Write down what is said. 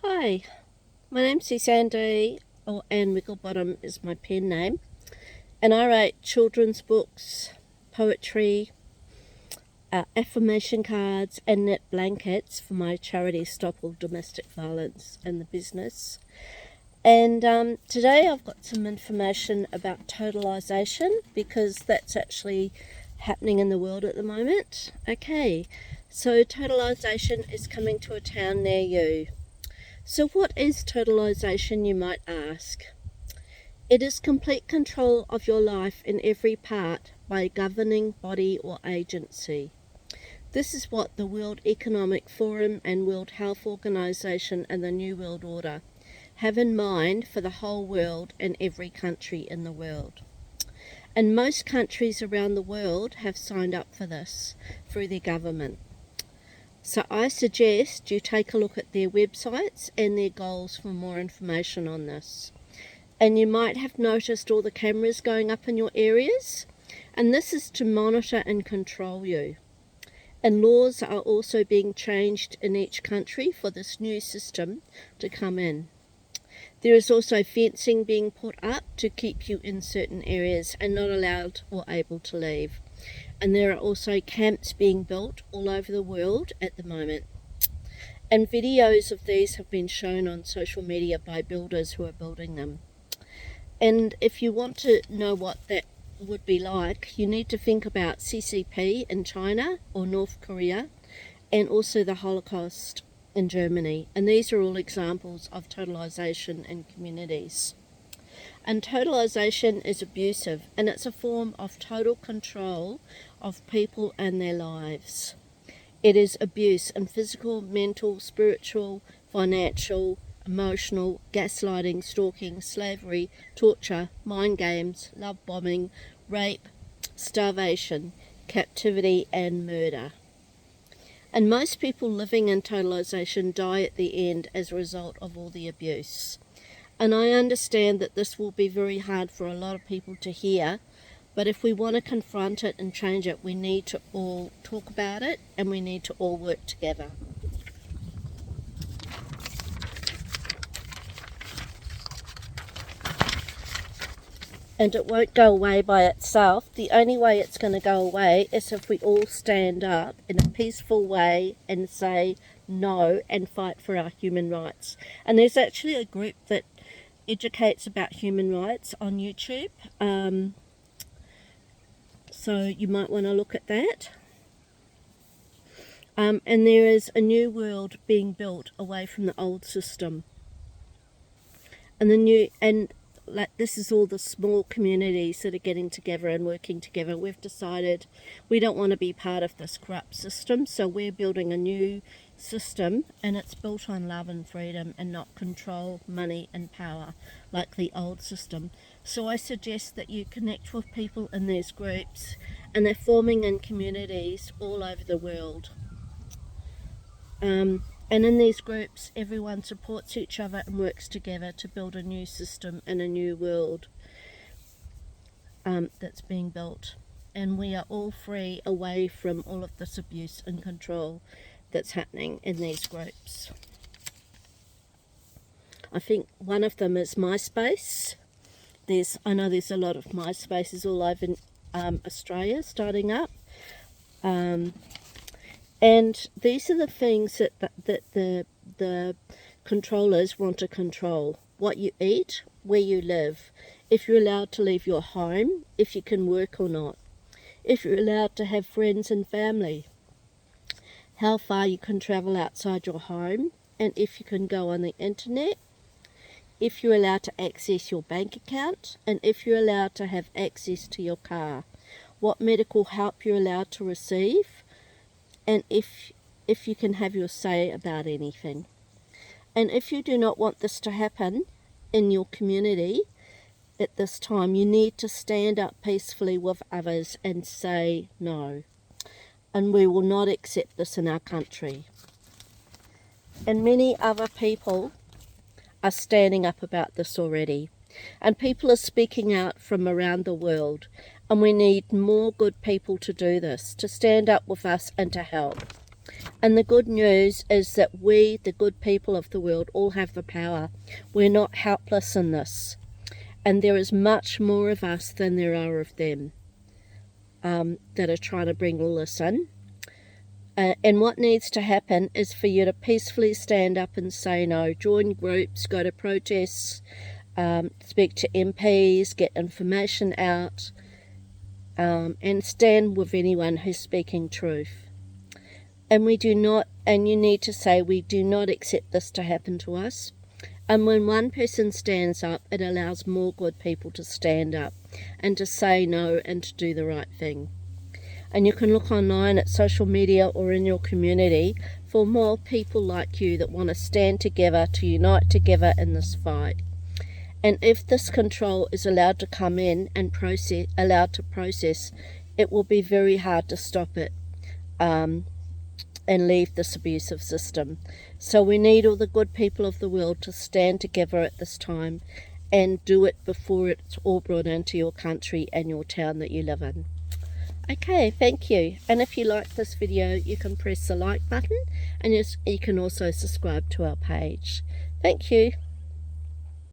Hi, my name's Sandy, and Wigglebottom is my pen name, and I write children's books, poetry, affirmation cards, and knit blankets for my charity Stop All Domestic Violence in the business. And today I've got some information about totalization because that's actually happening in the world at the moment. Okay, so totalization is coming to a town near you. So what is totalization, you might ask? It is complete control of your life in every part by a governing body or agency. This is what the World Economic Forum and World Health Organization and the New World Order have in mind for the whole world and every country in the world. And most countries around the world have signed up for this through their government. So I suggest you take a look at their websites and their goals for more information on this. And you might have noticed all the cameras going up in your areas, and this is to monitor and control you. And laws are also being changed in each country for this new system to come in. There is also fencing being put up to keep you in certain areas and not allowed or able to leave. And there are also camps being built all over the world at the moment. And videos of these have been shown on social media by builders who are building them. And if you want to know what that would be like, you need to think about CCP in China or North Korea, and also the Holocaust in Germany. And these are all examples of totalization in communities. And totalization is abusive, and it's a form of total control of people and their lives. It is abuse in physical, mental, spiritual, financial, emotional, gaslighting, stalking, slavery, torture, mind games, love bombing, rape, starvation, captivity, and murder. And most people living in totalization die at the end as a result of all the abuse. And I understand that this will be very hard for a lot of people to hear, but if we want to confront it and change it, we need to all talk about it and we need to all work together. And it won't go away by itself. The only way it's going to go away is if we all stand up in a peaceful way and say no and fight for our human rights. And there's actually a group that educates about human rights on YouTube, so you might want to look at that. And there is a new world being built away from the old system, and this is all the small communities that are getting together and working together. We've decided we don't want to be part of this corrupt system, so we're building a new system, and it's built on love and freedom and not control, money and power like the old system. So I suggest that you connect with people in these groups, and they're forming in communities all over the world. And in these groups, everyone supports each other and works together to build a new system and a new world that's being built. And we are all free away from all of this abuse and control that's happening in these groups. I think one of them is MySpace. I know there's a lot of MySpaces all over Australia starting up. And these are the things that the controllers want to control. What you eat, where you live, if you're allowed to leave your home, if you can work or not, if you're allowed to have friends and family, how far you can travel outside your home, and if you can go on the internet, if you're allowed to access your bank account, and if you're allowed to have access to your car, what medical help you're allowed to receive, and if you can have your say about anything. And if you do not want this to happen in your community at this time, you need to stand up peacefully with others and say no. And we will not accept this in our country. And many other people are standing up about this already. And people are speaking out from around the world. And we need more good people to do this, to stand up with us and to help. And the good news is that we, the good people of the world, all have the power. We're not helpless in this. And there is much more of us than there are of them that are trying to bring all this in. And what needs to happen is for you to peacefully stand up and say no. Join groups, go to protests, speak to MPs, get information out, and stand with anyone who's speaking truth. And we do not, and you need to say, we do not accept this to happen to us. And when one person stands up, it allows more good people to stand up and to say no and to do the right thing. And you can look online at social media or in your community for more people like you that want to stand together, to unite together in this fight. And if this control is allowed to come in and allowed to process, it will be very hard to stop it and leave this abusive system. So we need all the good people of the world to stand together at this time and do it before it's all brought into your country and your town that you live in. Okay, thank you. And if you like this video, you can press the like button, and you can also subscribe to our page. Thank you.